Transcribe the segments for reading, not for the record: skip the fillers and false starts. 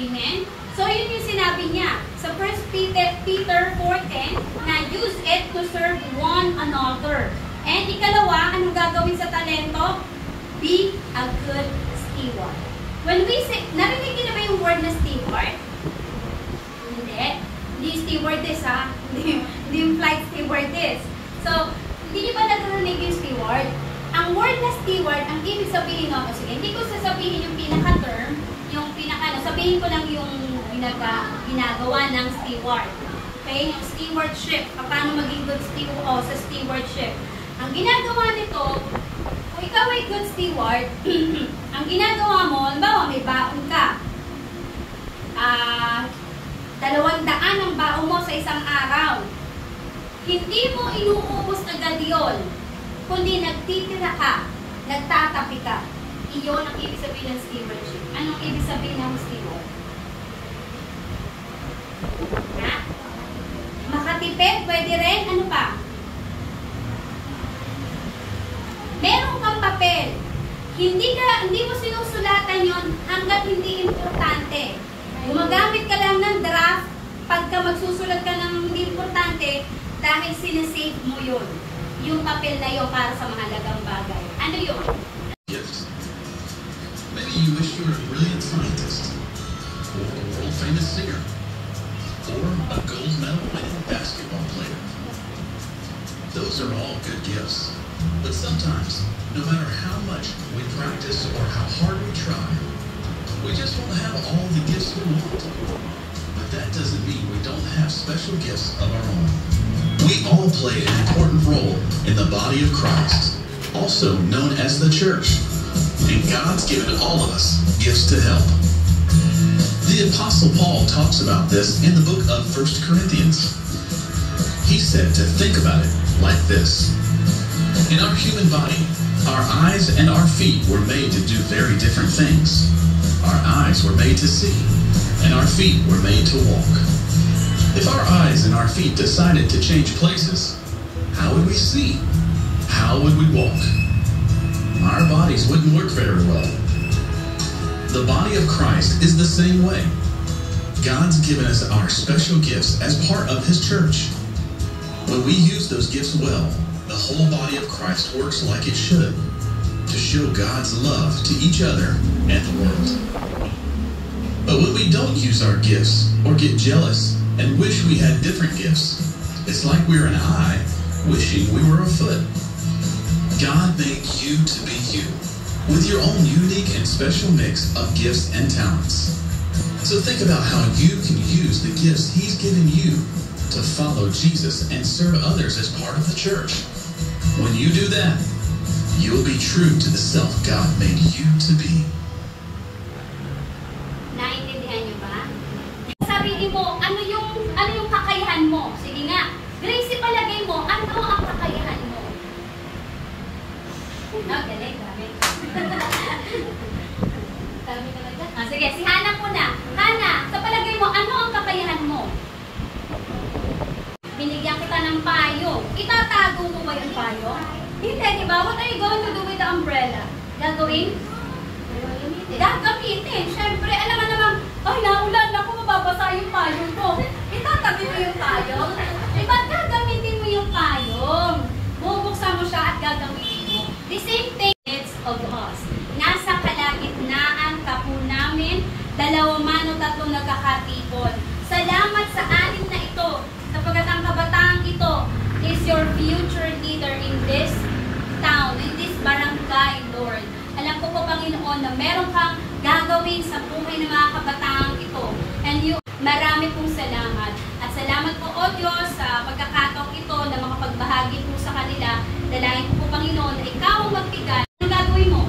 Amen? So, yun yung sinabi niya sa 1 Peter 4:10 na use it to serve one another. And ikalawa, anong gagawin sa talento? Be a good steward. When we say, narinig niyo na ba yung word na steward? Hindi. Hindi stewardess ha. Hindi yung flight stewardess. So, hindi niyo ba narinig yung steward? Ang word na steward, ang ibig sabihin ako, sige, hindi ko sasabihin yung pinaka-term, sabihin ko lang yung ginagawa ng steward. Okay? Yung stewardship. Paano maging good steward sa stewardship. Ang ginagawa nito, kung ikaw ay good steward, ang ginagawa mo, halimbawa may baon ka. 200 ang baon mo sa isang araw. Hindi mo inuubos agad yun, kundi nagtitira ka, nagtatapi ka. Iyon ang ibig sabihin ng stewardship. Anong ibig sabihin ng steward? Ha? Makatipid, pwede rin. Ano pa? Meron kang papel. Hindi mo sinusulatan yon hanggat hindi importante. Gumagamit ka lang ng draft pagka magsusulat ka ng hindi importante dahil sinasave mo yun. Yung papel na yun para sa mahalagang bagay. Ano yun? Yes. Maybe you wish you were a brilliant scientist, or a world-famous singer, or a gold medal winning basketball player. Those are all good gifts. But sometimes, no matter how much we practice or how hard we try, we just won't have all the gifts we want. But that doesn't mean we don't have special gifts of our own. We all play an important role in the body of Christ, also known as the church. And God's given all of us gifts to help. The Apostle Paul talks about this in the book of 1 Corinthians. He said to think about it like this. In our human body, our eyes and our feet were made to do very different things. Our eyes were made to see, and our feet were made to walk. If our eyes and our feet decided to change places, how would we see? How would we walk? Our bodies wouldn't work very well. The body of Christ is the same way. God's given us our special gifts as part of His church. When we use those gifts well, the whole body of Christ works like it should, to show God's love to each other and the world. But when we don't use our gifts, or get jealous and wish we had different gifts, it's like we're an eye wishing we were a foot. God made you to be you, with your own unique and special mix of gifts and talents. So think about how you can use the gifts He's given you to follow Jesus and serve others as part of the church. When you do that, you'll be true to the self God made you to be. Naintindihan niyo ba? Sabihin mo, ano yung kakayahan mo? Sige nga, Gracie, palagay mo, ano ang kakayahan mo? Galing, grabe. Dami talaga. Sige, si Hana muna. Hana, sa palagay mo, ano ang kakayahan mo? Binigyan kita ng payo. Itatago mo ba yung payo? Hindi, di ba? What are you going to do with the umbrella? Gagawin? Gagamitin. Siyempre, alam mo naman, ay, naulan ako, mababasa yung payong ko. Itatabi mo yung payong. Eh, ba't gagamitin mo yung payong? Bubuksan mo siya at gagamitin mo. The same thing of us. Nasa kalagitnaan ka po namin, 2 man o 3 nagkakatipon. Salamat sa anim na ito, sapagkat ang kabataang ito is your future leader in this town, in this barangay, Lord. Alam ko po, Panginoon, na meron kang gagawin sa buhay ng mga kabataang ito. And marami pong salamat. At salamat po, O Diyos, sa pagkakataong ito na makapagbahagi po sa kanila. Dalangin ko po, Panginoon, na ikaw ang magbigay. Ang gagawin mo?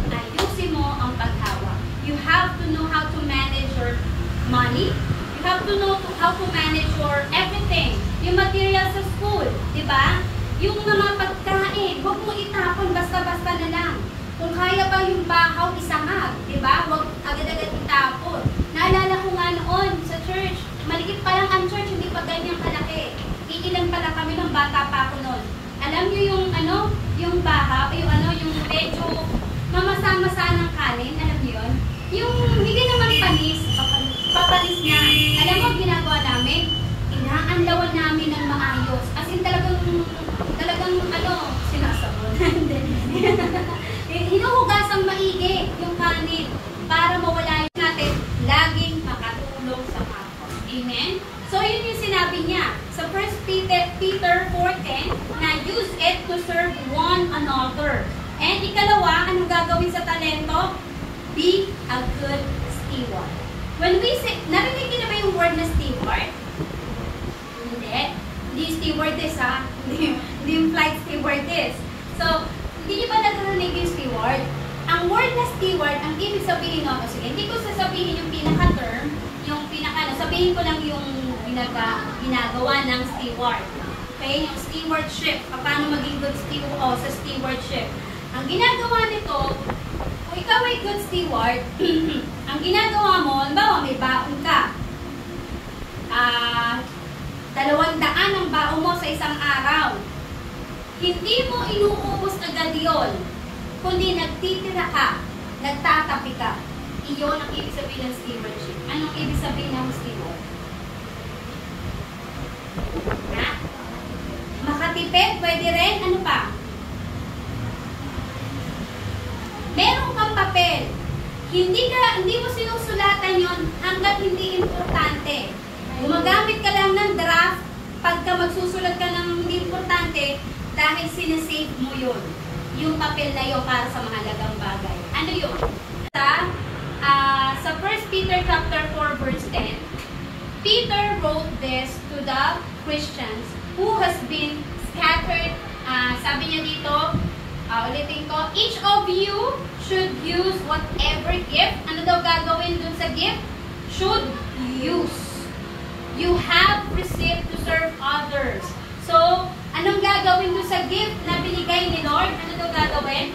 Ayusin mo ang paghawak. You have to know how to manage your money. You have to know how to manage your everything. Yung material sa school, di ba? Yung mga pagkain, huwag mo itapon basta-basta na lang. Kung kaya ba yung bahaw, isangag, di ba? Huwag agad-agad itapon. Naalala ko nga noon sa church, maligit pa lang ang church, hindi pa ganyang kalaki. Iilan pala kami ng bata pa ako noon. Alam niyo yung yung bahaw, yung medyo mamasa-masa ng kanin, alam niyo yun? Yung hindi naman panis, sinasanlawan namin ng maayos. As in talagang sinasabon. Hinuhugasang maigi yung kanin para mawala yun natin, laging makatulong sa kapwa. Amen? So, yun yung sinabi niya sa 1 Peter 4:10 na use it to serve one another. And ikalawa, anong gagawin sa talento? Be a good steward. When we say, narinig niyo na ba yung word na steward? Hindi. Hindi stewardess ha. Hindi yung flight stewardess. So, hindi niyo ba narinig yung steward? Ang word na steward, ang ibig sabihin no, sige, hindi ko sasabihin yung pinaka-term, sabihin ko lang yung ginagawa ng steward. Okay? Yung stewardship. Paano maging good steward sa stewardship. Ang ginagawa nito, kung ikaw ay good steward, ang ginagawa mo, halimbawa may baon ka. 200 ang baon mo sa isang araw. Hindi mo inuubos agad yun, kundi nagtitira ka, nagtatapi ka. Iyon ang ibig sabihin ng stewardship. Anong ibig sabihin ng steward? Ha? Makatipid, pwede rin. Ano pa? Meron kang papel. Hindi mo sinusulatan yon hanggat hindi importante. Gumagamit ka lang ng draft pagka magsusulat ka ng hindi importante dahil sinasave mo yun. Yung papel na yun para sa mahalagang bagay. Ano yun? Sa 1 Peter chapter 4 verse 10, Peter wrote this to the Christians who has been scattered. Sabi niya dito, ulitin ko, each of you should use whatever gift. Ano daw gagawin dun sa gift? Should use. You have received to serve others. So, anong gagawin dun sa gift na binigay ni Lord? Ano daw gagawin?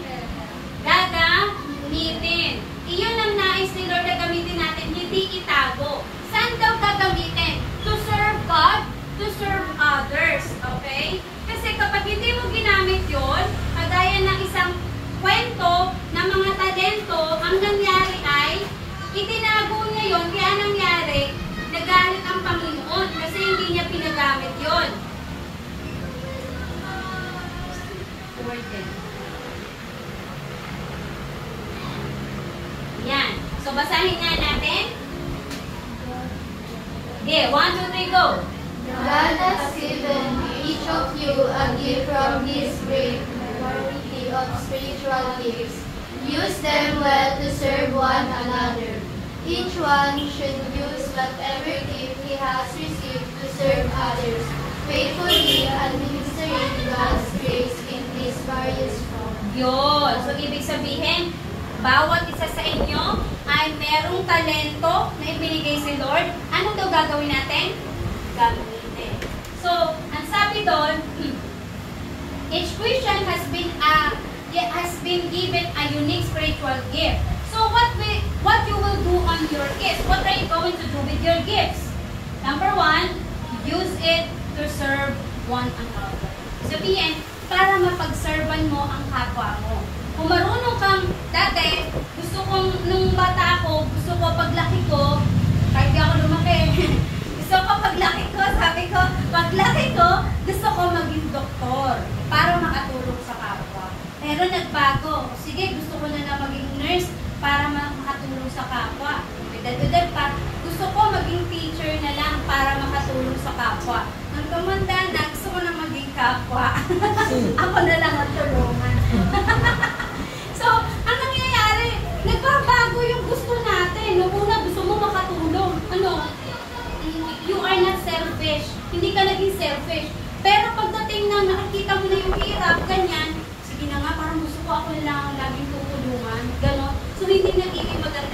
Gagamitin. Iyon ang nais ni Lord na gamitin natin, hindi itago. Saan daw gagamitin? To serve God, to serve others. Okay? Kasi kapag hindi mo ginamit yun, kagaya ng isang kwento ng mga talento, ang nangyari ay, itinago niya yun, kaya nangyari, nagalit ang Panginoon kasi hindi niya pinagamit yun. Yan. So, basahin nga natin. Okay, 1, 2, 3, go! God has given each of you a gift from His great variety of spiritual gifts. Use them well to serve one another. Each one should use whatever gift he has received to serve others, faithfully administering God's grace in His various forms. Yun. So, ibig sabihin, bawat isa sa inyo ay merong talento na ibinigay si Lord. Ano daw gagawin natin? Gamitin. So, ang sabi doon, each Christian has been given a unique spiritual gift. So, what you will do on your gifts? What are you going to do with your gifts? Number 1, use it to serve one another. Sabihin, para mapag-servan mo ang kapwa mo. Kung marunong kang, dati, nung bata ako, gusto ko paglaki ko, kahit di ako lumaki, gusto ko paglaki ko, sabi ko, paglaki ko, gusto ko maging doktor para makatulong sa kapwa. Pero nagbago. Sige, gusto ko na maging nurse para makatulong sa kapwa. Edad pa, gusto ko maging teacher na lang para makatulong sa kapwa. Nung tumanda na, gusto ko na maging kapwa. Ako na lang ang tulungan. So, ang nangyayari, nagbabago yung gusto natin. Nung una, gusto mo makatulong. You are not selfish. Hindi ka naging selfish. Pero pagdating na nakikita mo na yung hirap, ganyan, sige na nga, parang gusto ko ako lang laging tutulungan. Ganon. So, hindi nagiging maganda